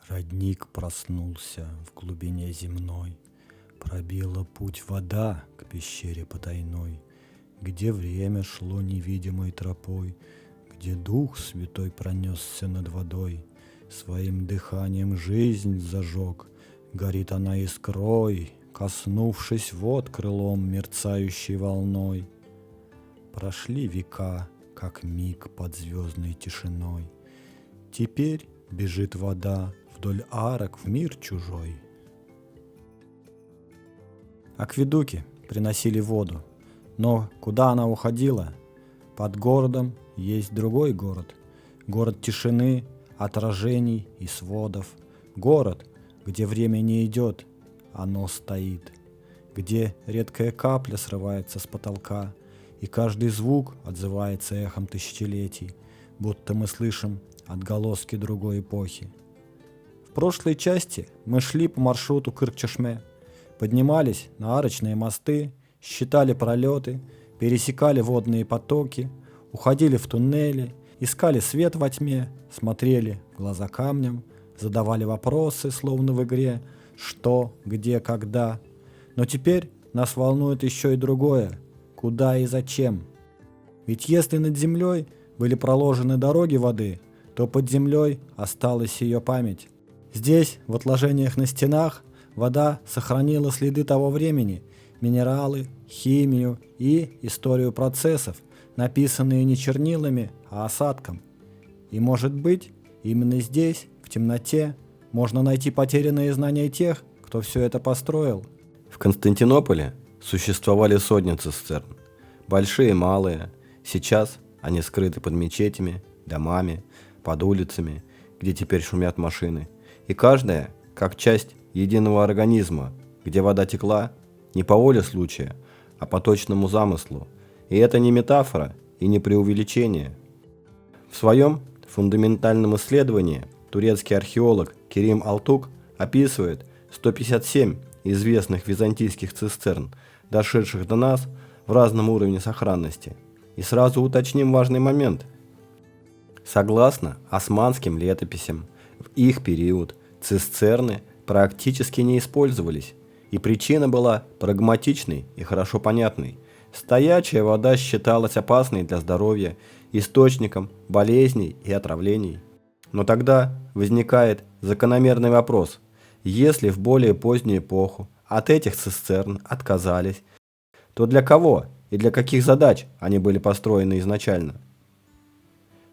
Родник проснулся в глубине земной, пробила путь вода к пещере потайной, где время шло невидимой тропой, где Дух Святой пронесся над водой, своим дыханием жизнь зажег, горит она искрой, коснувшись вод крылом мерцающей волной. Прошли века, как миг под звездной тишиной, теперь бежит вода вдоль арок в мир чужой. Акведуки приносили воду, но куда она уходила? Под городом есть другой город, город тишины, отражений и сводов, город, где время не идет, оно стоит, где редкая капля срывается с потолка, и каждый звук отзывается эхом тысячелетий, будто мы слышим отголоски другой эпохи. В прошлой части мы шли по маршруту Кырк-Чешме, поднимались на арочные мосты, считали пролеты, пересекали водные потоки, уходили в туннели, искали свет во тьме, смотрели в глаза камням, задавали вопросы, словно в игре, что, где, когда. Но теперь нас волнует еще и другое, куда и зачем. Ведь если над землей были проложены дороги воды, то под землей осталась ее память. Здесь, в отложениях на стенах, вода сохранила следы того времени, минералы, химию и историю процессов, написанные не чернилами, а осадком. И может быть, именно здесь, в темноте, можно найти потерянные знания тех, кто все это построил. В Константинополе существовали сотни цистерн, большие и малые. Сейчас они скрыты под мечетями, домами, под улицами, где теперь шумят машины. И каждая как часть единого организма, где вода текла не по воле случая, а по точному замыслу. И это не метафора и не преувеличение. В своем фундаментальном исследовании турецкий археолог Керим Алтук описывает 157 известных византийских цистерн, дошедших до нас в разном уровне сохранности. И сразу уточним важный момент. Согласно османским летописям, в их период цистерны практически не использовались, и причина была прагматичной и хорошо понятной. Стоячая вода считалась опасной для здоровья, источником болезней и отравлений. Но тогда возникает закономерный вопрос: если в более позднюю эпоху от этих цистерн отказались, то для кого и для каких задач они были построены изначально?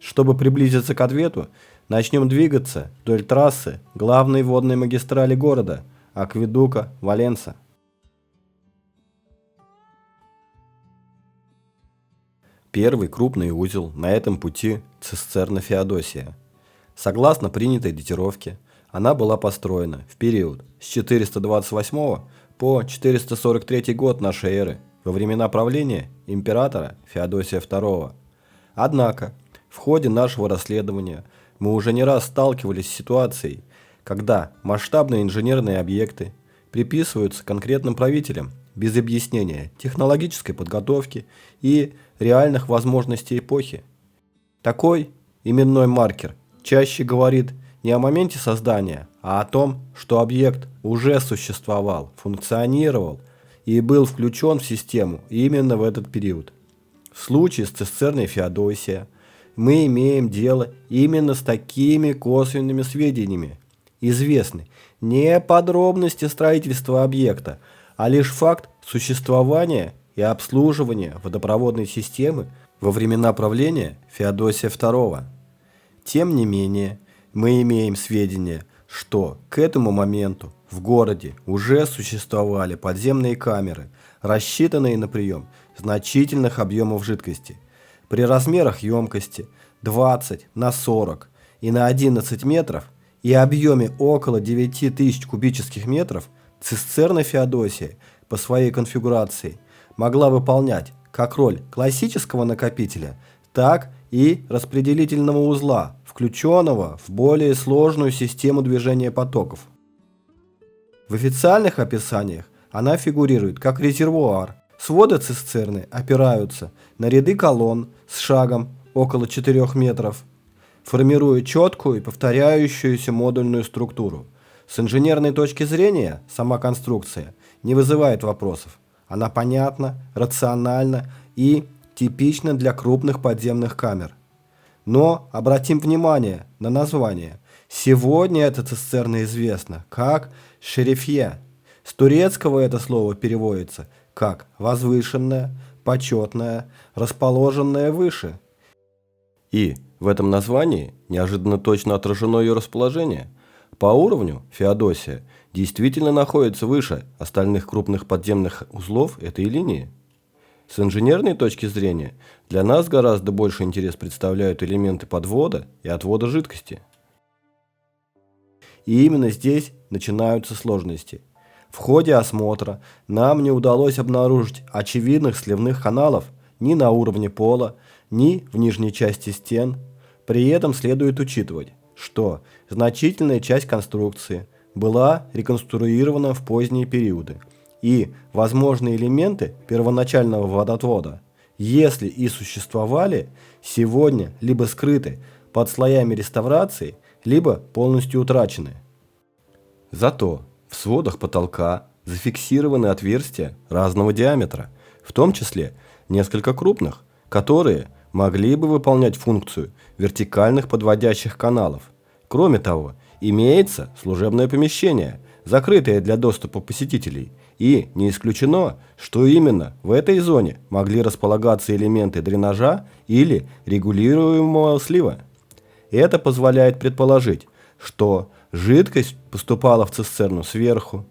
Чтобы приблизиться к ответу, начнем двигаться вдоль трассы главной водной магистрали города – акведука Валенса. Первый крупный узел на этом пути – цистерна Феодосия. Согласно принятой датировке, она была построена в период с 428 по 443 год нашей эры, во времена правления императора Феодосия II. Однако, в ходе нашего расследования мы уже не раз сталкивались с ситуацией, когда масштабные инженерные объекты приписываются конкретным правителям без объяснения технологической подготовки и реальных возможностей эпохи. Такой именной маркер чаще говорит не о моменте создания, а о том, что объект уже существовал, функционировал и был включен в систему именно в этот период. В случае с цистерной Феодосия мы имеем дело именно с такими косвенными сведениями. Известны не подробности строительства объекта, а лишь факт существования и обслуживания водопроводной системы во времена правления Феодосия II. Тем не менее, мы имеем сведения, что к этому моменту в городе уже существовали подземные камеры, рассчитанные на прием значительных объемов жидкости. При размерах емкости 20 на 40 и на 11 метров и объеме около 9000 кубических метров цистерна Феодосия по своей конфигурации могла выполнять как роль классического накопителя, так и распределительного узла, включенного в более сложную систему движения потоков. В официальных описаниях она фигурирует как резервуар. Своды цистерны опираются на ряды колонн с шагом около 4 метров. формируя четкую и повторяющуюся модульную структуру. С инженерной точки зрения сама конструкция не вызывает вопросов. Она понятна, рациональна и типична для крупных подземных камер. Но обратим внимание на название. Сегодня эта цистерна известна как шерифье. С турецкого это слово переводится как возвышенная, почетная, расположенная выше. И в этом названии неожиданно точно отражено ее расположение. По уровню Феодосия действительно находится выше остальных крупных подземных узлов этой линии. С инженерной точки зрения для нас гораздо больше интерес представляют элементы подвода и отвода жидкости. И именно здесь начинаются сложности. В ходе осмотра нам не удалось обнаружить очевидных сливных каналов ни на уровне пола, ни в нижней части стен. При этом следует учитывать, что значительная часть конструкции была реконструирована в поздние периоды, и возможные элементы первоначального водотвода, если и существовали, сегодня либо скрыты под слоями реставрации, либо полностью утрачены. Зато в сводах потолка зафиксированы отверстия разного диаметра, в том числе несколько крупных, которые могли бы выполнять функцию вертикальных подводящих каналов. Кроме того, имеется служебное помещение, закрытое для доступа посетителей, и не исключено, что именно в этой зоне могли располагаться элементы дренажа или регулируемого слива. Это позволяет предположить, что жидкость поступала в цистерну сверху,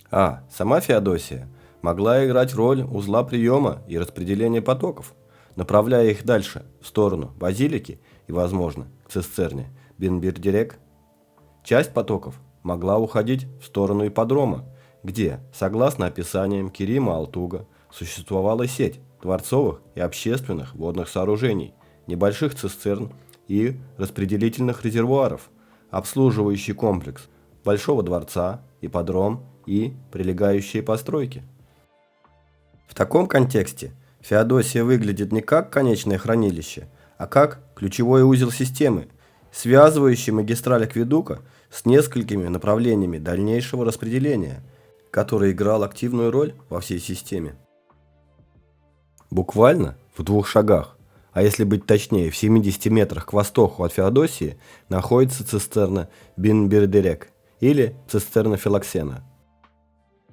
а сама Феодосия могла играть роль узла приема и распределения потоков, направляя их дальше, в сторону базилики и, возможно, к цистерне Бин-Бир-Дирек. Часть потоков могла уходить в сторону ипподрома, где, согласно описаниям Керима Алтуга, существовала сеть дворцовых и общественных водных сооружений, небольших цистерн и распределительных резервуаров, обслуживающий комплекс Большого дворца, ипподром и прилегающие постройки. В таком контексте Феодосия выглядит не как конечное хранилище, а как ключевой узел системы, связывающий магистраль акведука с несколькими направлениями дальнейшего распределения, который играл активную роль во всей системе. Буквально в 2 шагах, а если быть точнее, в 70 метрах к востоку от Феодосии, находится цистерна Бин-Бир-Дирек или цистерна Филоксена.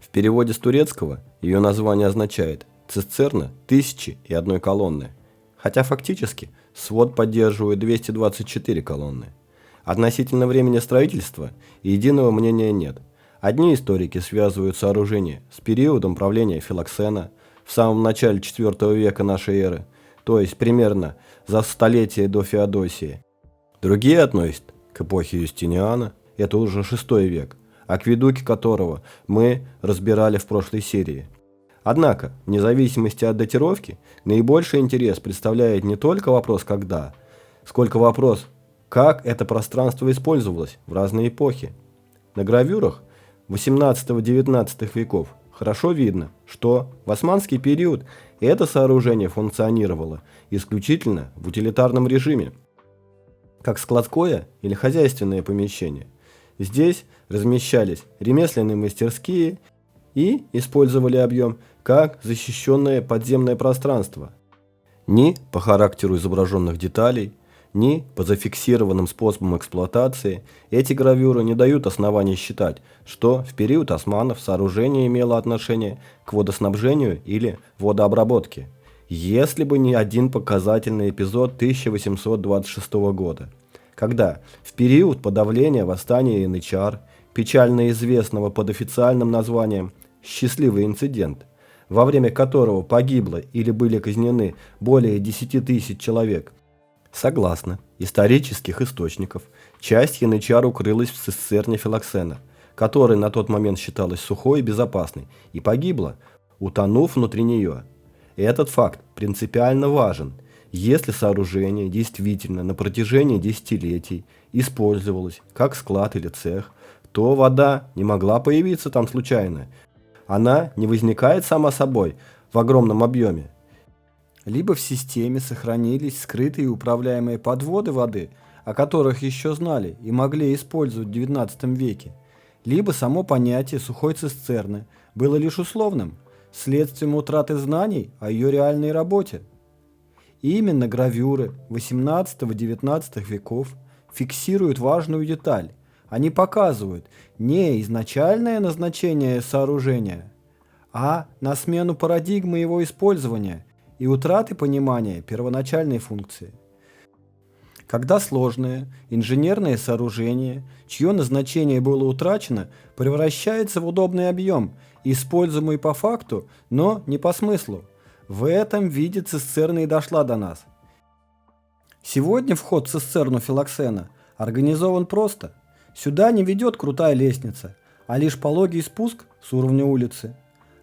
В переводе с турецкого ее название означает «цистерна 1001 колонны», хотя фактически свод поддерживает 224 колонны. Относительно времени строительства единого мнения нет. Одни историки связывают сооружение с периодом правления Филоксена в самом начале IV века нашей эры, то есть примерно за столетие до Феодосии. Другие относят к эпохе Юстиниана, это уже VI век, акведуки которого мы разбирали в прошлой серии. Однако, вне зависимости от датировки, наибольший интерес представляет не только вопрос «когда», сколько вопрос «как это пространство использовалось в разные эпохи». На гравюрах XVIII-XIX веков хорошо видно, что в османский период это сооружение функционировало исключительно в утилитарном режиме, как складское или хозяйственное помещение. Здесь размещались ремесленные мастерские и использовали объем как защищенное подземное пространство. Ни по характеру изображенных деталей, ни по зафиксированным способам эксплуатации эти гравюры не дают оснований считать, что в период османов сооружение имело отношение к водоснабжению или водообработке, если бы не один показательный эпизод 1826 года, когда в период подавления восстания янычар, печально известного под официальным названием «Счастливый инцидент», во время которого погибло или были казнены более 10 тысяч человек, согласно исторических источников, часть янычар укрылась в цистерне Филоксена, которая на тот момент считалась сухой и безопасной, и погибла, утонув внутри нее. Этот факт принципиально важен, если сооружение действительно на протяжении десятилетий использовалось как склад или цех, то вода не могла появиться там случайно. Она не возникает сама собой в огромном объеме. либо в системе сохранились скрытые и управляемые подводы воды, о которых еще знали и могли использовать в XIX веке, либо само понятие сухой цистерны было лишь условным, следствием утраты знаний о ее реальной работе. И именно гравюры XVIII-XIX веков фиксируют важную деталь. Они показывают не изначальное назначение сооружения, а на смену парадигмы его использования и утраты понимания первоначальной функции. Когда сложное инженерное сооружение, чье назначение было утрачено, превращается в удобный объем, используемый по факту, но не по смыслу. В этом виде цистерна и дошла до нас. Сегодня вход в цистерну Филоксена организован просто. Сюда не ведет крутая лестница, а лишь пологий спуск с уровня улицы.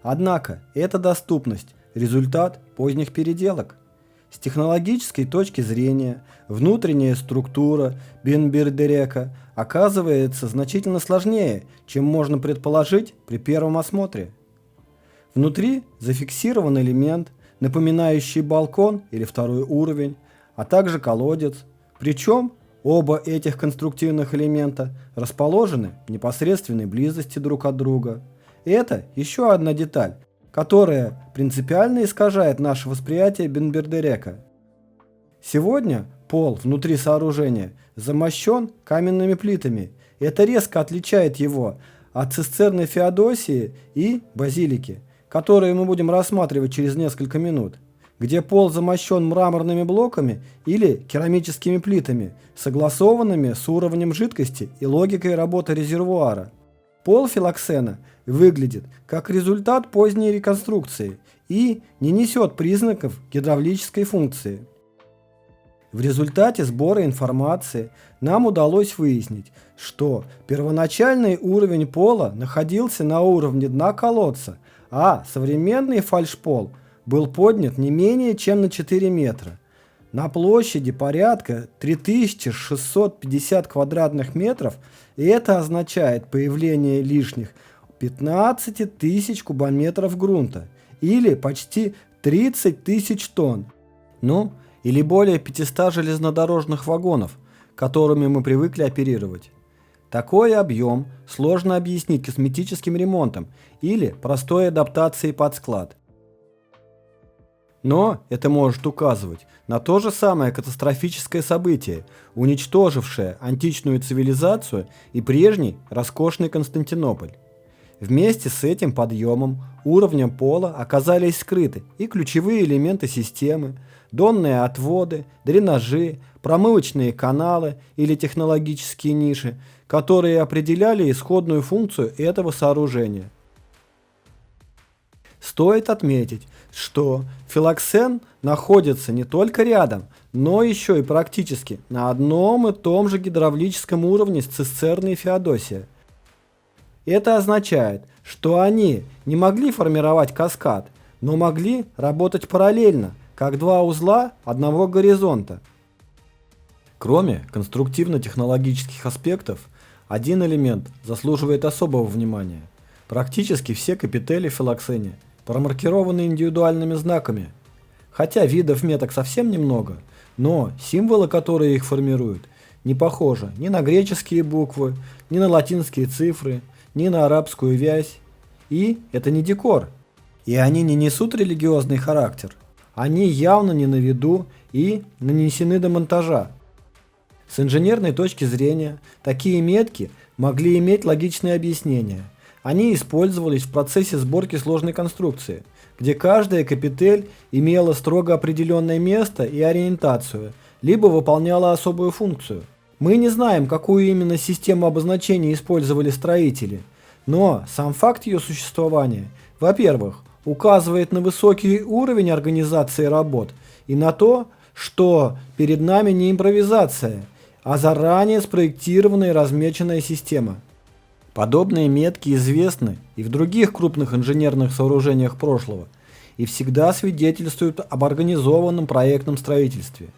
Однако эта доступность – результат поздних переделок. С технологической точки зрения внутренняя структура Бенбердерека оказывается значительно сложнее, чем можно предположить при первом осмотре. Внутри зафиксирован элемент, напоминающий балкон или второй уровень, а также колодец, причем оба этих конструктивных элемента расположены в непосредственной близости друг от друга. Это еще одна деталь, которая принципиально искажает наше восприятие Бенбердерека. Сегодня пол внутри сооружения замощен каменными плитами. Это резко отличает его от цистерны Феодосии и базилики, которые мы будем рассматривать через несколько минут, где пол замощен мраморными блоками или керамическими плитами, согласованными с уровнем жидкости и логикой работы резервуара. Пол Филоксена выглядит как результат поздней реконструкции и не несет признаков гидравлической функции. В результате сбора информации нам удалось выяснить, что первоначальный уровень пола находился на уровне дна колодца, а современный фальшпол был поднят не менее чем на 4 метра. На площади порядка 3650 квадратных метров, и это означает появление лишних 15 тысяч кубометров грунта, или почти 30 тысяч тонн. Ну, или более 500 железнодорожных вагонов, которыми мы привыкли оперировать. Такой объем сложно объяснить косметическим ремонтом или простой адаптацией под склад. Но это может указывать на то же самое катастрофическое событие, уничтожившее античную цивилизацию и прежний роскошный Константинополь. Вместе с этим подъемом уровня пола оказались скрыты и ключевые элементы системы, донные отводы, дренажи, промывочные каналы или технологические ниши, которые определяли исходную функцию этого сооружения. Стоит отметить, что Филоксен находится не только рядом, но еще и практически на одном и том же гидравлическом уровне с цистерной Феодосия. Это означает, что они не могли формировать каскад, но могли работать параллельно, как два узла одного горизонта. Кроме конструктивно-технологических аспектов, один элемент заслуживает особого внимания. Практически все капители в Филоксене промаркированы индивидуальными знаками. Хотя видов меток совсем немного, но символы, которые их формируют, не похожи ни на греческие буквы, ни на латинские цифры, ни на арабскую вязь. И это не декор. И они не несут религиозный характер. Они явно не на виду и нанесены до монтажа. С инженерной точки зрения, такие метки могли иметь логичное объяснение. Они использовались в процессе сборки сложной конструкции, где каждая капитель имела строго определенное место и ориентацию, либо выполняла особую функцию. Мы не знаем, какую именно систему обозначения использовали строители, но сам факт ее существования, во-первых, указывает на высокий уровень организации работ и на то, что перед нами не импровизация, а заранее спроектированная и размеченная система. Подобные метки известны и в других крупных инженерных сооружениях прошлого и всегда свидетельствуют об организованном проектном строительстве.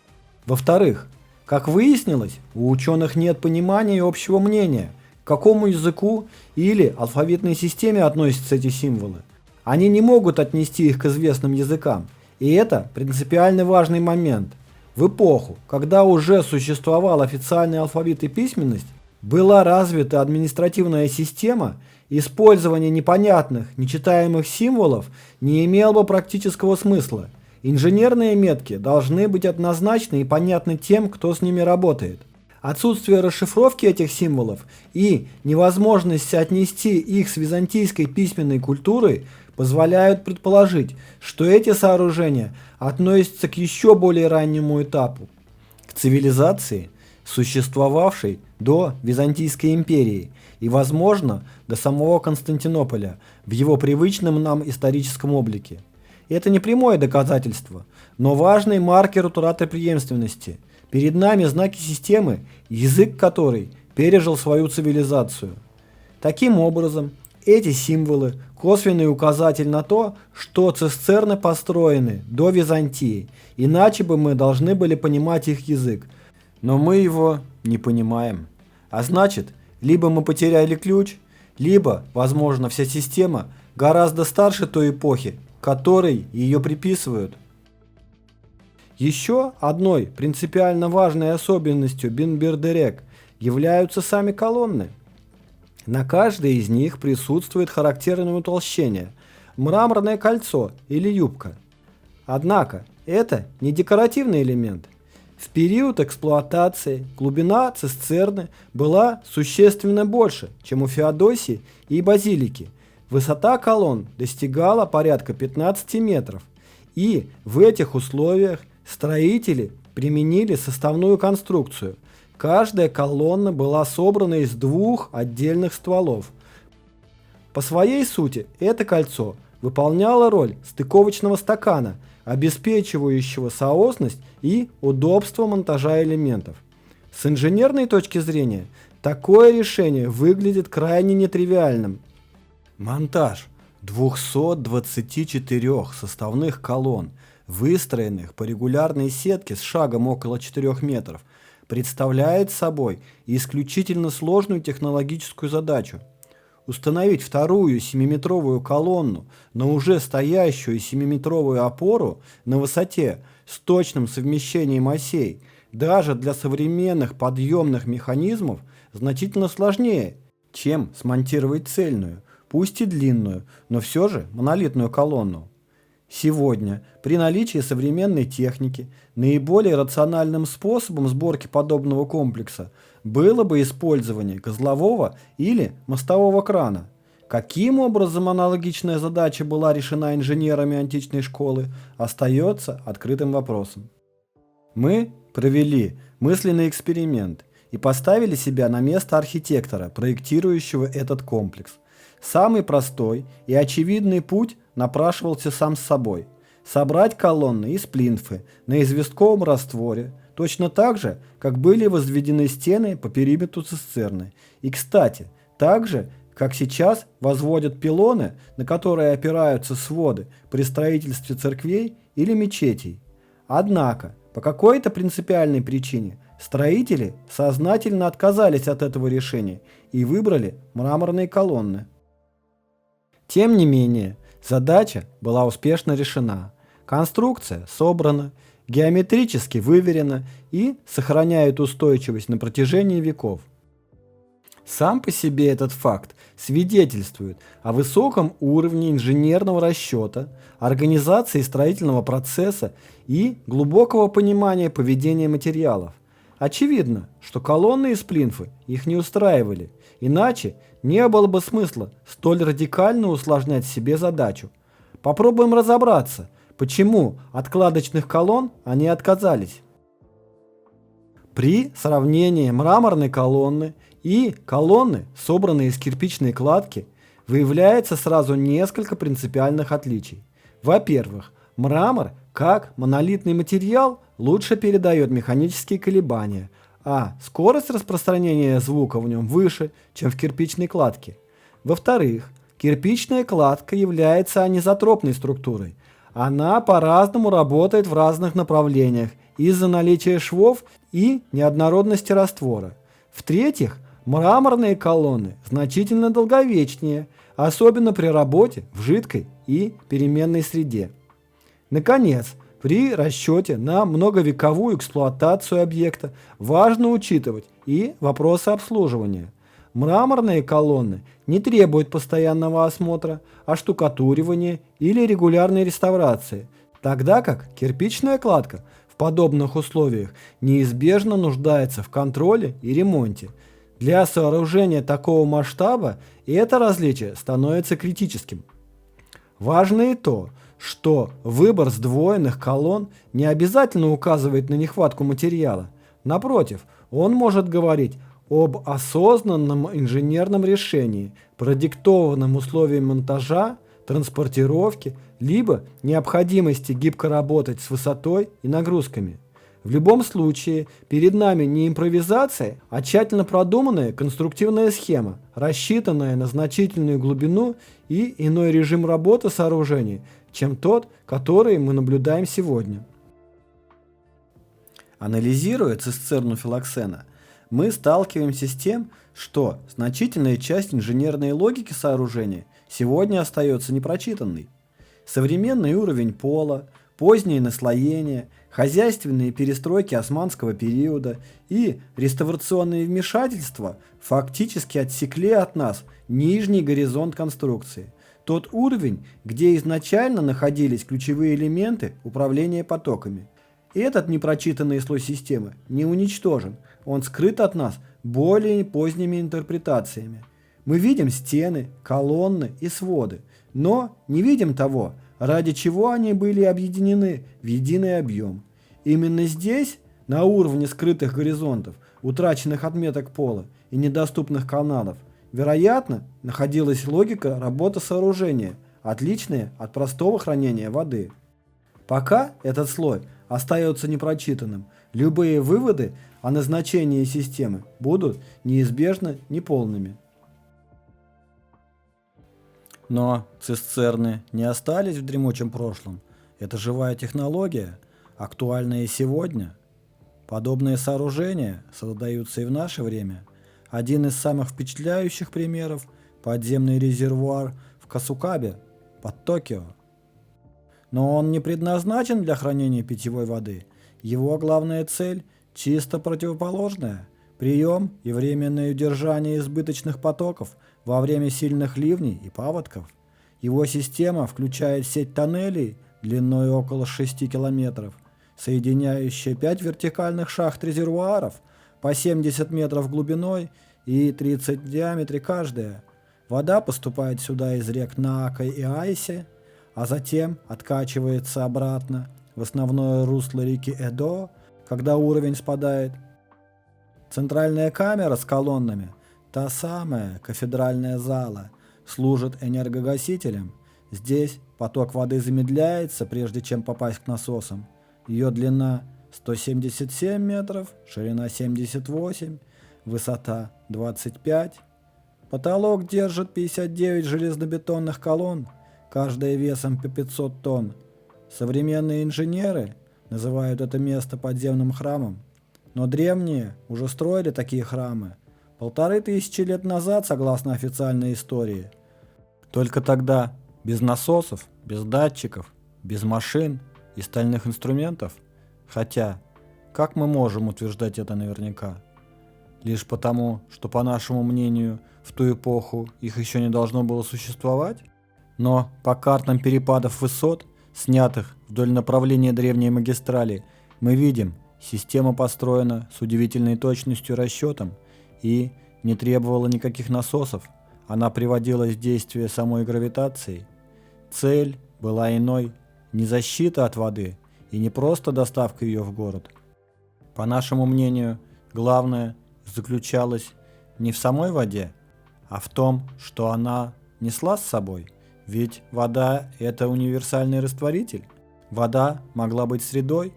Во-вторых, как выяснилось, у ученых нет понимания и общего мнения, к какому языку или алфавитной системе относятся эти символы. Они не могут отнести их к известным языкам, И это принципиально важный момент. В эпоху, когда уже существовал официальный алфавит и письменность, была развита административная система, использование непонятных, нечитаемых символов не имело бы практического смысла. Инженерные метки должны быть однозначны и понятны тем, кто с ними работает. Отсутствие расшифровки этих символов и невозможность соотнести их с византийской письменной культурой позволяют предположить, что эти сооружения относятся к еще более раннему этапу, к цивилизации, существовавшей до Византийской империи и, возможно, до самого Константинополя в его привычном нам историческом облике. Это не прямое доказательство, но важный маркер утраты преемственности. Перед нами знаки системы, язык которой пережил свою цивилизацию. Таким образом, эти символы – косвенный указатель на то, что цистерны построены до Византии, иначе бы мы должны были понимать их язык. Но мы его не понимаем. А значит, либо мы потеряли ключ, либо, возможно, вся система гораздо старше той эпохи, которой ее приписывают. Еще одной принципиально важной особенностью Бин-Бердерек являются сами колонны. На каждой из них присутствует характерное утолщение – мраморное кольцо или юбка. Однако это не декоративный элемент. В период эксплуатации глубина цистерны была существенно больше, чем у Феодосии и Базилики. Высота колонн достигала порядка 15 метров, и в этих условиях строители применили составную конструкцию. Каждая колонна была собрана из двух отдельных стволов. По своей сути, это кольцо выполняло роль стыковочного стакана, обеспечивающего соосность и удобство монтажа элементов. С инженерной точки зрения, такое решение выглядит крайне нетривиальным. Монтаж 224 составных колонн, выстроенных по регулярной сетке с шагом около 4 метров, представляет собой исключительно сложную технологическую задачу. Установить вторую 7-метровую колонну на уже стоящую 7-метровую опору на высоте с точным совмещением осей даже для современных подъемных механизмов значительно сложнее, чем смонтировать цельную, пусть и длинную, но все же монолитную колонну. Сегодня, при наличии современной техники, наиболее рациональным способом сборки подобного комплекса было бы использование козлового или мостового крана. Каким образом аналогичная задача была решена инженерами античной школы, остается открытым вопросом. Мы провели мысленный эксперимент и поставили себя на место архитектора, проектирующего этот комплекс. Самый простой и очевидный путь напрашивался сам с собой. Собрать колонны из плинфы на известковом растворе, точно так же, как были возведены стены по периметру цистерны. И, кстати, так же, как сейчас возводят пилоны, на которые опираются своды при строительстве церквей или мечетей. Однако, по какой-то принципиальной причине, строители сознательно отказались от этого решения и выбрали мраморные колонны. Тем не менее, задача была успешно решена. Конструкция собрана, геометрически выверена и сохраняет устойчивость на протяжении веков. Сам по себе этот факт свидетельствует о высоком уровне инженерного расчета, организации строительного процесса и глубокого понимания поведения материалов. Очевидно, что колонны из плинфы их не устраивали, иначе не было бы смысла столь радикально усложнять себе задачу. Попробуем разобраться, почему от кладочных колонн они отказались. При сравнении мраморной колонны и колонны, собранные из кирпичной кладки, выявляется сразу несколько принципиальных отличий. Во-первых, мрамор, как монолитный материал, лучше передает механические колебания, а скорость распространения звука в нем выше, чем в кирпичной кладке. Во-вторых, кирпичная кладка является анизотропной структурой. Она по-разному работает в разных направлениях из-за наличия швов и неоднородности раствора. В-третьих, мраморные колонны значительно долговечнее, особенно при работе в жидкой и переменной среде. Наконец, при расчете на многовековую эксплуатацию объекта важно учитывать и вопросы обслуживания. Мраморные колонны не требуют постоянного осмотра, оштукатуривания или регулярной реставрации, тогда как кирпичная кладка в подобных условиях неизбежно нуждается в контроле и ремонте. Для сооружения такого масштаба это различие становится критическим. Важно и то, что выбор сдвоенных колонн не обязательно указывает на нехватку материала. Напротив, он может говорить об осознанном инженерном решении, продиктованном условиями монтажа, транспортировки, либо необходимости гибко работать с высотой и нагрузками. В любом случае, перед нами не импровизация, а тщательно продуманная конструктивная схема, рассчитанная на значительную глубину и иной режим работы сооружений, чем тот, который мы наблюдаем сегодня. Анализируя цистерну Филоксена, мы сталкиваемся с тем, что значительная часть инженерной логики сооружения сегодня остается непрочитанной. Современный уровень пола, позднее наслоение, хозяйственные перестройки османского периода и реставрационные вмешательства фактически отсекли от нас нижний горизонт конструкции, тот уровень, где изначально находились ключевые элементы управления потоками. Этот непрочитанный слой системы не уничтожен, он скрыт от нас более поздними интерпретациями. Мы видим стены, колонны и своды, но не видим того, ради чего они были объединены в единый объем. Именно здесь, на уровне скрытых горизонтов, утраченных отметок пола и недоступных каналов, вероятно, находилась логика работы сооружения, отличная от простого хранения воды. Пока этот слой остается непрочитанным, любые выводы о назначении системы будут неизбежно неполными. Но цистерны не остались в дремучем прошлом. Это живая технология, актуальная и сегодня. Подобные сооружения создаются и в наше время. Один из самых впечатляющих примеров – подземный резервуар в Касукабе под Токио. Но он не предназначен для хранения питьевой воды. Его главная цель – чисто противоположная – прием и временное удержание избыточных потоков во время сильных ливней и паводков. Его система включает сеть тоннелей длиной около 6 километров, соединяющая 5 вертикальных шахт резервуаров по 70 метров глубиной и 30 в диаметре каждая. Вода поступает сюда из рек Наака и Айси, а затем откачивается обратно в основное русло реки Эдо, когда уровень спадает. Центральная камера с колоннами, та самая кафедральная зала, служит энергогасителем. Здесь поток воды замедляется, прежде чем попасть к насосам. Ее длина 177 метров, ширина 78, высота 25. Потолок держит 59 железнобетонных колонн, каждая весом по 500 тонн. Современные инженеры называют это место подземным храмом, но древние уже строили такие храмы 1500 лет назад, согласно официальной истории. Только тогда, без насосов, без датчиков, без машин и стальных инструментов. Хотя, как мы можем утверждать это наверняка? Лишь потому, что, по нашему мнению, в ту эпоху их еще не должно было существовать? Но по картам перепадов высот, снятых вдоль направления древней магистрали, мы видим, система построена с удивительной точностью расчетом и не требовала никаких насосов. Она приводилась в действие самой гравитацией. Цель была иной, не защита от воды и не просто доставка ее в город. По нашему мнению, главное заключалось не в самой воде, а в том, что она несла с собой. Ведь вода – это универсальный растворитель. Вода могла быть средой,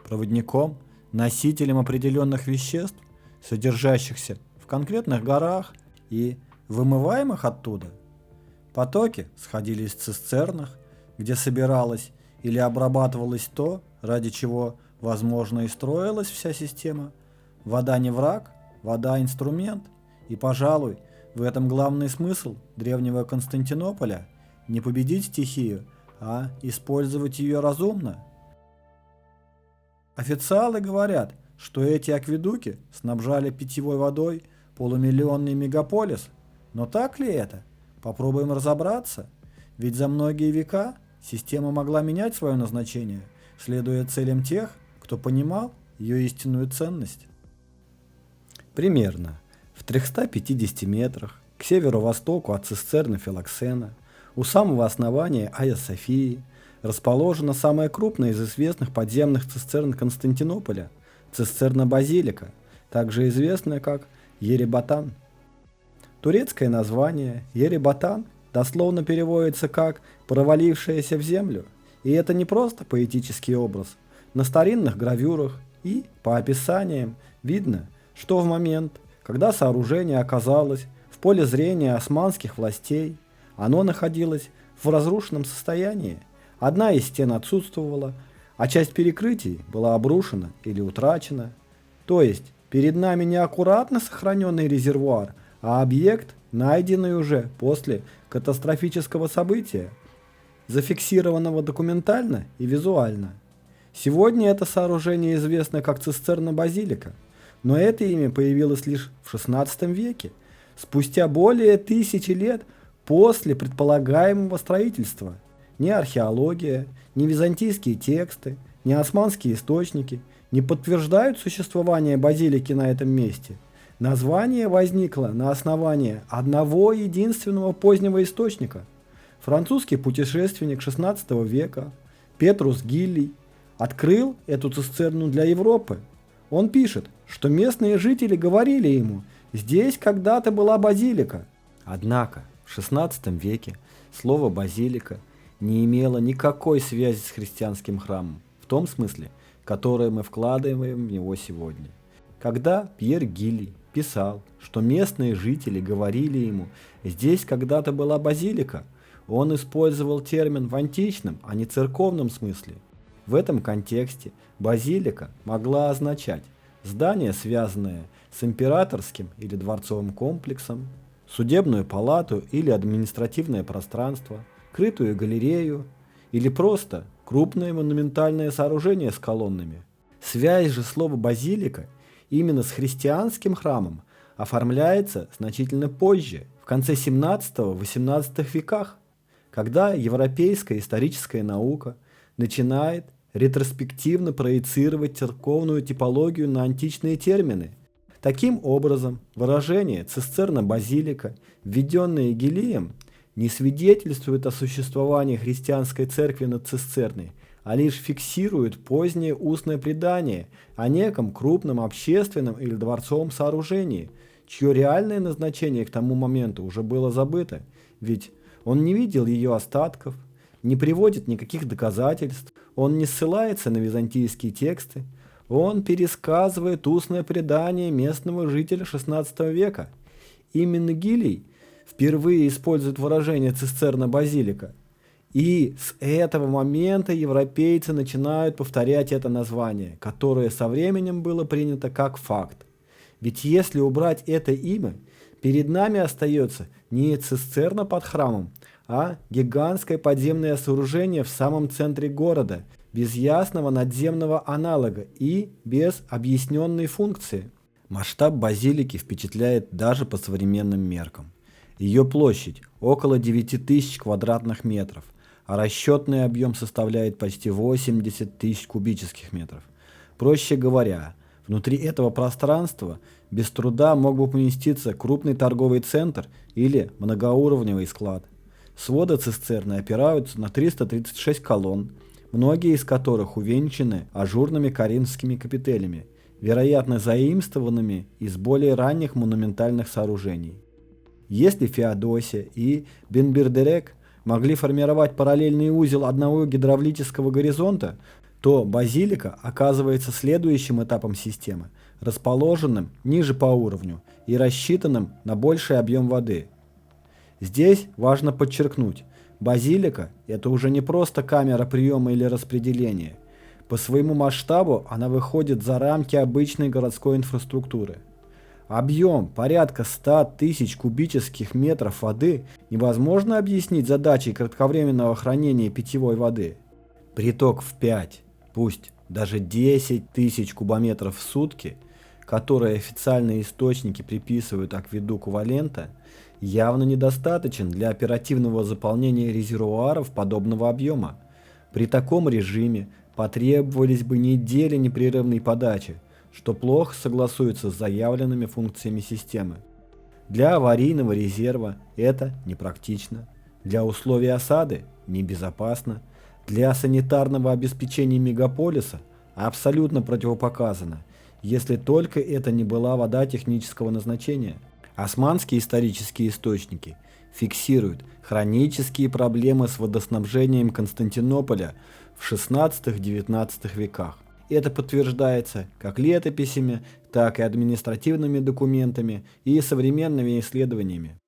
проводником, носителем определенных веществ, содержащихся в конкретных горах и вымываемых оттуда. Потоки сходились в цистернах, где собиралось или обрабатывалось то, ради чего, возможно, и строилась вся система. Вода не враг, вода – инструмент. И, пожалуй, в этом главный смысл древнего Константинополя – не победить стихию, а использовать ее разумно. Официалы говорят, что эти акведуки снабжали питьевой водой полумиллионный мегаполис. Но так ли это? Попробуем разобраться. Ведь за многие века система могла менять свое назначение, следуя целям тех, кто понимал ее истинную ценность. Примерно в 350 метрах к северо-востоку от цистерны Филоксена, у самого основания Айя Софии, расположена самая крупная из известных подземных цистерн Константинополя – цистерна Базилика, также известная как Еребатан. Турецкое название Еребатан дословно переводится как «провалившаяся в землю», и это не просто поэтический образ. На старинных гравюрах и по описаниям видно, что в момент, когда сооружение оказалось в поле зрения османских властей, оно находилось в разрушенном состоянии. Одна из стен отсутствовала, а часть перекрытий была обрушена или утрачена. То есть перед нами не аккуратно сохраненный резервуар, а объект, найденный уже после катастрофического события, зафиксированного документально и визуально. Сегодня это сооружение известно как цистерна Базилика, но это имя появилось лишь в XVI веке, спустя более 1000 лет после предполагаемого строительства. Ни археология, ни византийские тексты, ни османские источники не подтверждают существование базилики на этом месте. Название возникло на основании одного единственного позднего источника. Французский путешественник XVI века Петрус Гиллий открыл эту цистерну для Европы. Он пишет, что местные жители говорили ему: «Здесь когда-то была базилика». Однако в XVI веке слово «базилика» не имело никакой связи с христианским храмом, в том смысле, который мы вкладываем в него сегодня. Когда Пьер Гиллий писал, что местные жители говорили ему: «Здесь когда-то была базилика», он использовал термин в античном, а не церковном смысле. В этом контексте базилика могла означать здание, связанное с императорским или дворцовым комплексом, судебную палату или административное пространство, крытую галерею или просто крупное монументальное сооружение с колоннами. Связь же слова «базилика» именно с христианским храмом оформляется значительно позже, в конце 17-18 веках, когда европейская историческая наука начинает ретроспективно проецировать церковную типологию на античные термины. Таким образом, выражение «цистерна-базилика», введенное Гиллием, не свидетельствует о существовании христианской церкви над цистерной, а лишь фиксирует позднее устное предание о неком крупном общественном или дворцовом сооружении, чье реальное назначение к тому моменту уже было забыто, ведь он не видел ее остатков, не приводит никаких доказательств, он не ссылается на византийские тексты, он пересказывает устное предание местного жителя XVI века. Именно Гиллий впервые использует выражение «цистерна-базилика», и с этого момента европейцы начинают повторять это название, которое со временем было принято как факт. Ведь если убрать это имя, перед нами остается не цистерна под храмом, а гигантское подземное сооружение в самом центре города, без ясного надземного аналога и без объясненной функции. Масштаб базилики впечатляет даже по современным меркам. Ее площадь около 9000 квадратных метров, а расчетный объем составляет почти 80 тысяч кубических метров. Проще говоря, внутри этого пространства без труда мог бы поместиться крупный торговый центр или многоуровневый склад. Своды цистерны опираются на 336 колонн, многие из которых увенчаны ажурными коринфскими капителями, вероятно заимствованными из более ранних монументальных сооружений. Если Феодосия и Бенбердерек могли формировать параллельный узел одного гидравлического горизонта, то базилика оказывается следующим этапом системы, расположенным ниже по уровню и рассчитанным на больший объем воды. Здесь важно подчеркнуть, базилика – это уже не просто камера приема или распределения. По своему масштабу она выходит за рамки обычной городской инфраструктуры. Объем порядка 100 тысяч кубических метров воды невозможно объяснить задачей кратковременного хранения питьевой воды. Приток в 5, пусть даже 10 тысяч кубометров в сутки, которые официальные источники приписывают акведуку Валента, явно недостаточен для оперативного заполнения резервуаров подобного объема. При таком режиме потребовались бы недели непрерывной подачи, что плохо согласуется с заявленными функциями системы. Для аварийного резерва это непрактично, для условий осады небезопасно, для санитарного обеспечения мегаполиса абсолютно противопоказано, если только это не была вода технического назначения. Османские исторические источники фиксируют хронические проблемы с водоснабжением Константинополя в XVI-XIX веках. Это подтверждается как летописями, так и административными документами и современными исследованиями.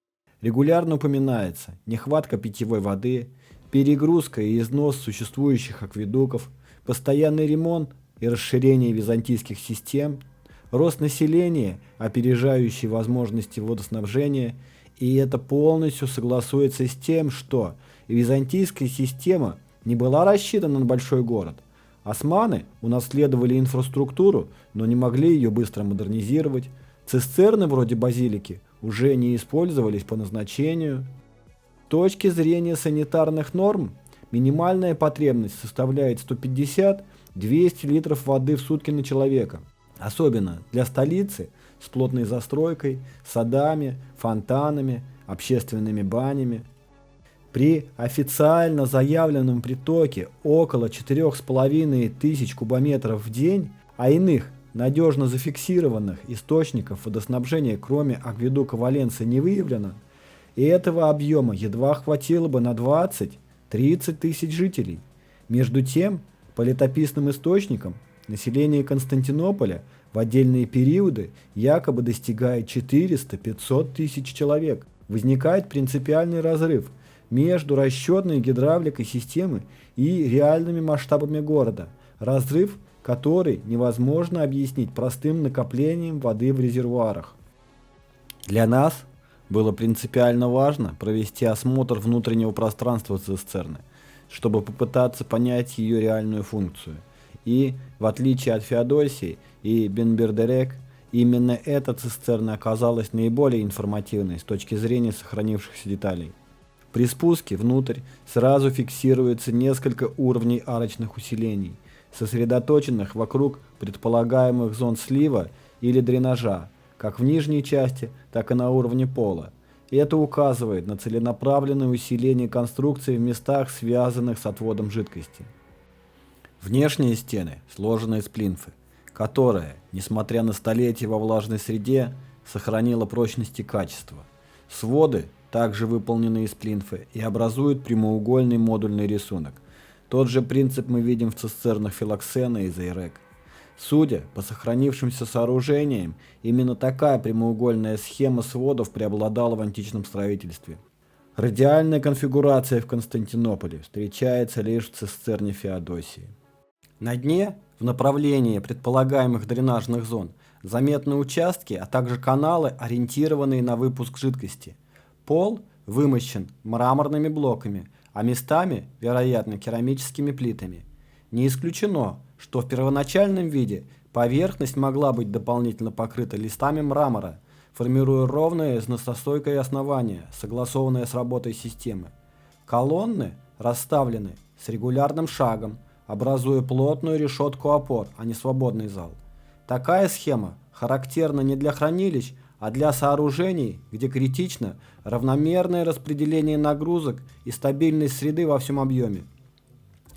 Регулярно упоминается нехватка питьевой воды, перегрузка и износ существующих акведуков, постоянный ремонт и расширение византийских систем, рост населения, опережающий возможности водоснабжения, и это полностью согласуется с тем, что византийская система не была рассчитана на большой город. Османы унаследовали инфраструктуру, но не могли ее быстро модернизировать. Цистерны вроде базилики уже не использовались по назначению. С точки зрения санитарных норм, минимальная потребность составляет 150-200 литров воды в сутки на человека. Особенно для столицы с плотной застройкой, садами, фонтанами, общественными банями. При официально заявленном притоке около 4500 кубометров в день, а иных надежно зафиксированных источников водоснабжения, кроме акведука Валенции, не выявлено, и этого объема едва хватило бы на 20-30 тысяч жителей. Между тем, по летописным источникам, население Константинополя в отдельные периоды якобы достигает 400-500 тысяч человек. Возникает принципиальный разрыв между расчетной гидравликой системы и реальными масштабами города. Разрыв, который невозможно объяснить простым накоплением воды в резервуарах. Для нас было принципиально важно провести осмотр внутреннего пространства цистерны, чтобы попытаться понять ее реальную функцию. И, в отличие от Феодосии и Бен-Бердерек, именно эта цистерна оказалась наиболее информативной с точки зрения сохранившихся деталей. При спуске внутрь сразу фиксируется несколько уровней арочных усилений, сосредоточенных вокруг предполагаемых зон слива или дренажа, как в нижней части, так и на уровне пола. И это указывает на целенаправленное усиление конструкции в местах, связанных с отводом жидкости. Внешние стены сложены из плинфы, которая, несмотря на столетия во влажной среде, сохранила прочность и качество. Своды также выполнены из плинфы и образуют прямоугольный модульный рисунок. Тот же принцип мы видим в цистернах Филоксена и Зайрек. Судя по сохранившимся сооружениям, именно такая прямоугольная схема сводов преобладала в античном строительстве. Радиальная конфигурация в Константинополе встречается лишь в цистерне Феодосии. На дне, в направлении предполагаемых дренажных зон, заметны участки, а также каналы, ориентированные на выпуск жидкости. Пол вымощен мраморными блоками, а местами, вероятно, керамическими плитами. Не исключено, что в первоначальном виде поверхность могла быть дополнительно покрыта листами мрамора, формируя ровное износостойкое основание, согласованное с работой системы. Колонны расставлены с регулярным шагом, образуя плотную решетку опор, а не свободный зал. Такая схема характерна не для хранилищ, а для сооружений, где критично равномерное распределение нагрузок и стабильность среды во всем объеме.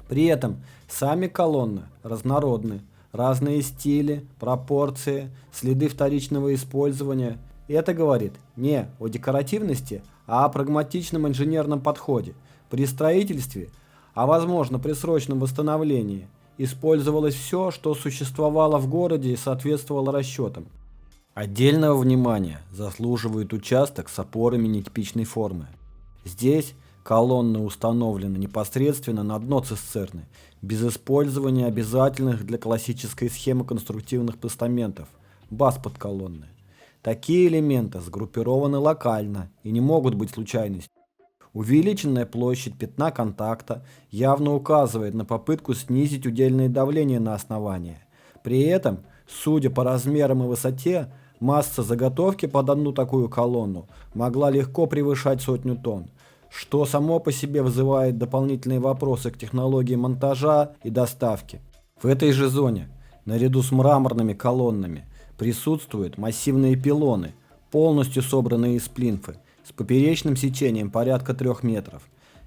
При этом сами колонны разнородны, разные стили, пропорции, следы вторичного использования. Это говорит не о декоративности, а о прагматичном инженерном подходе. При строительстве, а возможно при срочном восстановлении, использовалось все, что существовало в городе и соответствовало расчетам. Отдельного внимания заслуживает участок с опорами нетипичной формы. Здесь колонны установлены непосредственно на дно цистерны, без использования обязательных для классической схемы конструктивных постаментов, баз под колонны. Такие элементы сгруппированы локально и не могут быть случайностью. Увеличенная площадь пятна контакта явно указывает на попытку снизить удельное давление на основание. При этом, судя по размерам и высоте, масса заготовки под одну такую колонну могла легко превышать 100 тонн, что само по себе вызывает дополнительные вопросы к технологии монтажа и доставки. В этой же зоне, наряду с мраморными колоннами, присутствуют массивные пилоны, полностью собранные из плинфы, с поперечным сечением порядка 3 метров.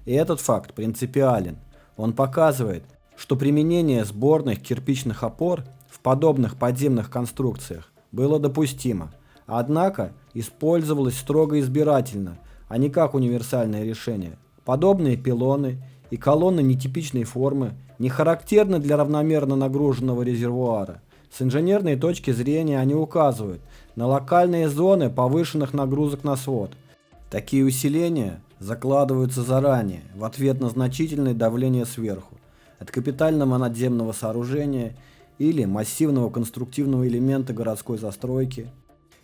И этот факт принципиален. Он показывает, что применение сборных кирпичных опор в подобных подземных конструкциях было допустимо, однако использовалось строго избирательно, а не как универсальное решение. Подобные пилоны и колонны нетипичной формы не характерны для равномерно нагруженного резервуара. С инженерной точки зрения они указывают на локальные зоны повышенных нагрузок на свод. Такие усиления закладываются заранее в ответ на значительное давление сверху, от капитального надземного сооружения или массивного конструктивного элемента городской застройки.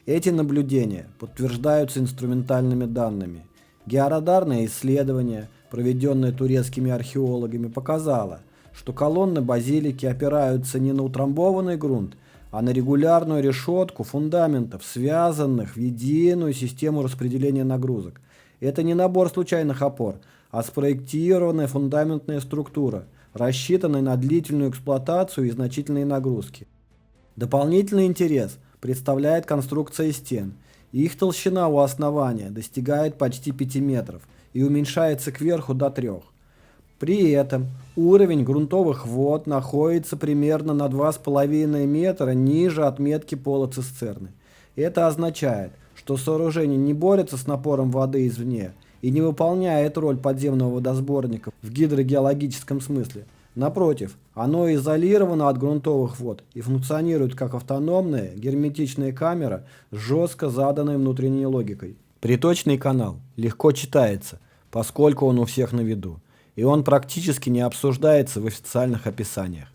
Эти наблюдения подтверждаются инструментальными данными. Георадарное исследование, проведенное турецкими археологами, показало, что колонны базилики опираются не на утрамбованный грунт, а на регулярную решетку фундаментов, связанных в единую систему распределения нагрузок. Это не набор случайных опор, а спроектированная фундаментная структура, рассчитанная на длительную эксплуатацию и значительные нагрузки. Дополнительный интерес представляет конструкция стен. Их толщина у основания достигает почти 5 метров и уменьшается кверху до 3. При этом уровень грунтовых вод находится примерно на 2,5 метра ниже отметки пола цистерны. Это означает, что сооружение не борется с напором воды извне и не выполняет роль подземного водосборника в гидрогеологическом смысле. Напротив, оно изолировано от грунтовых вод и функционирует как автономная герметичная камера с жестко заданной внутренней логикой. Приточный канал легко читается, поскольку он у всех на виду, и он практически не обсуждается в официальных описаниях.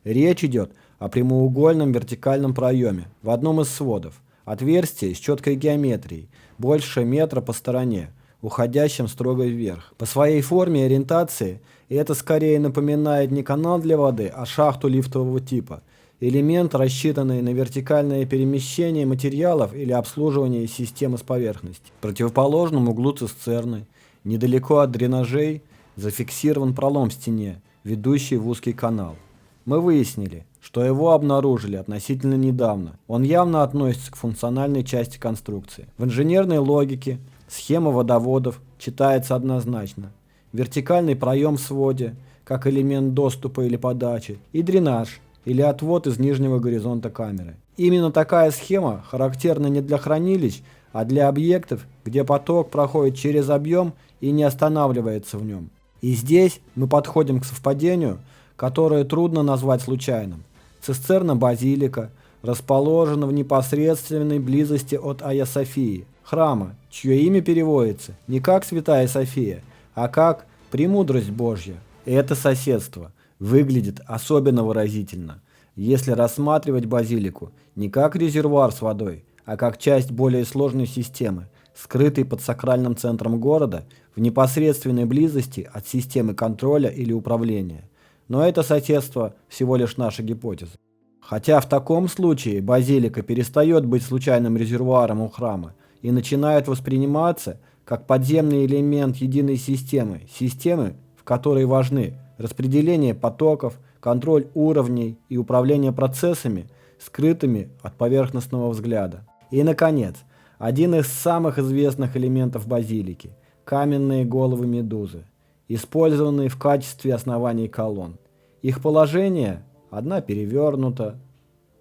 Речь идет о прямоугольном вертикальном проеме в одном из сводов, отверстие с четкой геометрией, больше метра по стороне, уходящим строго вверх. По своей форме и ориентации это скорее напоминает не канал для воды, а шахту лифтового типа, элемент, рассчитанный на вертикальное перемещение материалов или обслуживание системы с поверхности. В противоположном углу цистерны, недалеко от дренажей, зафиксирован пролом в стене, ведущий в узкий канал. Мы выяснили, что его обнаружили относительно недавно. Он явно относится к функциональной части конструкции. В инженерной логике схема водоводов читается однозначно. Вертикальный проем в своде, как элемент доступа или подачи, и дренаж, или отвод из нижнего горизонта камеры. Именно такая схема характерна не для хранилищ, а для объектов, где поток проходит через объем и не останавливается в нем. И здесь мы подходим к совпадению, которое трудно назвать случайным. Цистерна базилика расположена в непосредственной близости от Айя Софии, храма, чье имя переводится не как Святая София, а как «Премудрость Божья». Это соседство выглядит особенно выразительно, если рассматривать базилику не как резервуар с водой, а как часть более сложной системы, скрытой под сакральным центром города в непосредственной близости от системы контроля или управления. Но это соседство всего лишь наша гипотеза. Хотя в таком случае базилика перестает быть случайным резервуаром у храма и начинает восприниматься как подземный элемент единой системы, в которой важны распределение потоков, контроль уровней и управление процессами, скрытыми от поверхностного взгляда. И, наконец, один из самых известных элементов базилики – каменные головы медузы, использованные в качестве оснований колонн. Их положение – одна перевернута,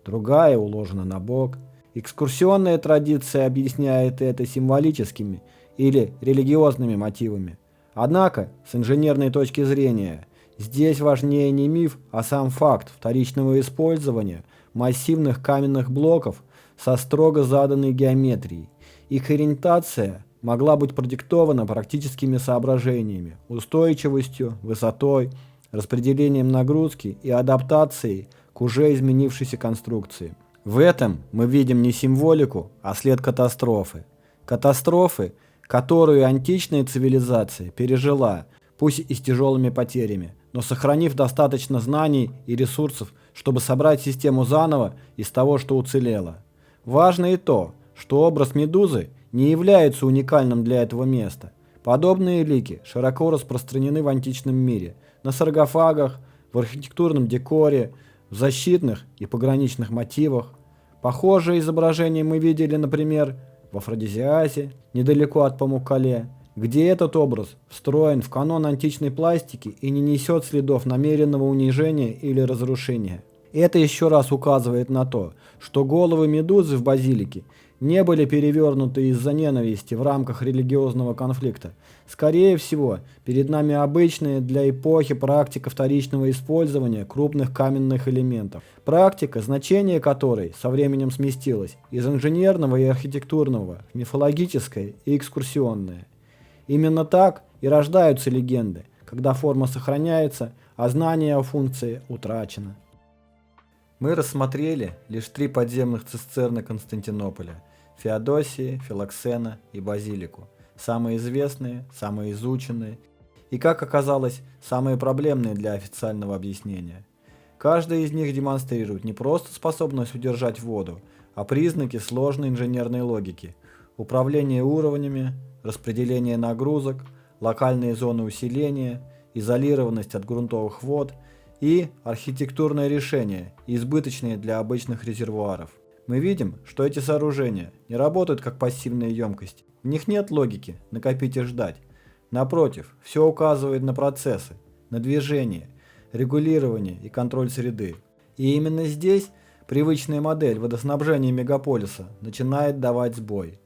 другая уложена на бок. Экскурсионная традиция объясняет это символическими или религиозными мотивами. Однако, с инженерной точки зрения, здесь важнее не миф, а сам факт вторичного использования массивных каменных блоков со строго заданной геометрией. Их ориентация могла быть продиктована практическими соображениями, устойчивостью, высотой, распределением нагрузки и адаптацией к уже изменившейся конструкции. В этом мы видим не символику, а след катастрофы. Катастрофы, которую античная цивилизация пережила, пусть и с тяжелыми потерями, но сохранив достаточно знаний и ресурсов, чтобы собрать систему заново из того, что уцелело. Важно и то, что образ Медузы не является уникальным для этого места. Подобные лики широко распространены в античном мире, на саркофагах, в архитектурном декоре, в защитных и пограничных мотивах. Похожие изображения мы видели, например, в Афродизиасе, недалеко от Памуккале, где этот образ встроен в канон античной пластики и не несет следов намеренного унижения или разрушения. Это еще раз указывает на то, что головы Медузы в базилике не были перевернуты из-за ненависти в рамках религиозного конфликта. Скорее всего, перед нами обычная для эпохи практика вторичного использования крупных каменных элементов. Практика, значение которой со временем сместилась из инженерного и архитектурного в мифологическое и экскурсионное. Именно так и рождаются легенды, когда форма сохраняется, а знание о функции утрачено. Мы рассмотрели лишь 3 подземных цистерны Константинополя – Феодосии, Филоксена и Базилику. Самые известные, самые изученные и, как оказалось, самые проблемные для официального объяснения. Каждая из них демонстрирует не просто способность удержать воду, а признаки сложной инженерной логики – управление уровнями, распределение нагрузок, локальные зоны усиления, изолированность от грунтовых вод и архитектурное решение, избыточные для обычных резервуаров. Мы видим, что эти сооружения не работают как пассивные емкости. В них нет логики накопить и ждать. Напротив, все указывает на процессы, на движение, регулирование и контроль среды. И именно здесь привычная модель водоснабжения мегаполиса начинает давать сбой.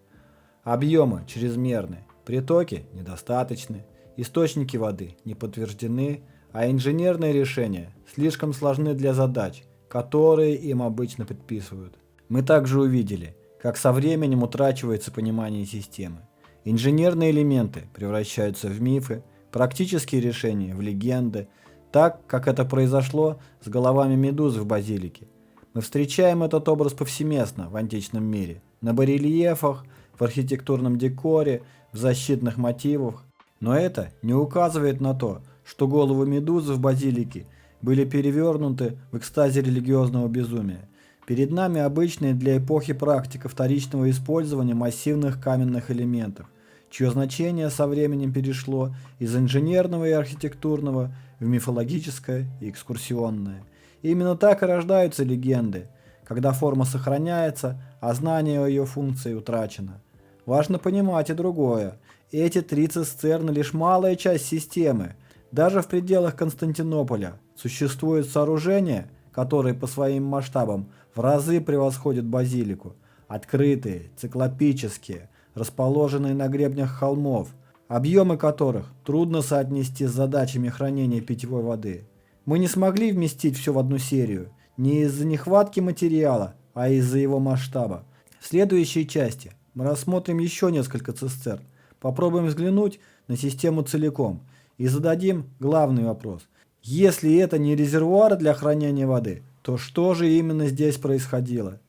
Объемы чрезмерны, притоки недостаточны, источники воды не подтверждены, а инженерные решения слишком сложны для задач, которые им обычно предписывают. Мы также увидели, как со временем утрачивается понимание системы. Инженерные элементы превращаются в мифы, практические решения в легенды, так, как это произошло с головами медуз в базилике. Мы встречаем этот образ повсеместно в античном мире, на барельефах, в архитектурном декоре, в защитных мотивах. Но это не указывает на то, что головы медузы в базилике были перевернуты в экстазе религиозного безумия. Перед нами обычная для эпохи практика вторичного использования массивных каменных элементов, чье значение со временем перешло из инженерного и архитектурного в мифологическое и экскурсионное. И именно так и рождаются легенды, когда форма сохраняется, а знание о ее функции утрачено. Важно понимать и другое. Эти 3 цистерны лишь малая часть системы. Даже в пределах Константинополя существуют сооружения, которые по своим масштабам в разы превосходят базилику. Открытые, циклопические, расположенные на гребнях холмов, объемы которых трудно соотнести с задачами хранения питьевой воды. Мы не смогли вместить все в одну серию, не из-за нехватки материала, а из-за его масштаба. В следующей части мы рассмотрим еще несколько цистерн, попробуем взглянуть на систему целиком и зададим главный вопрос. Если это не резервуар для хранения воды, то что же именно здесь происходило?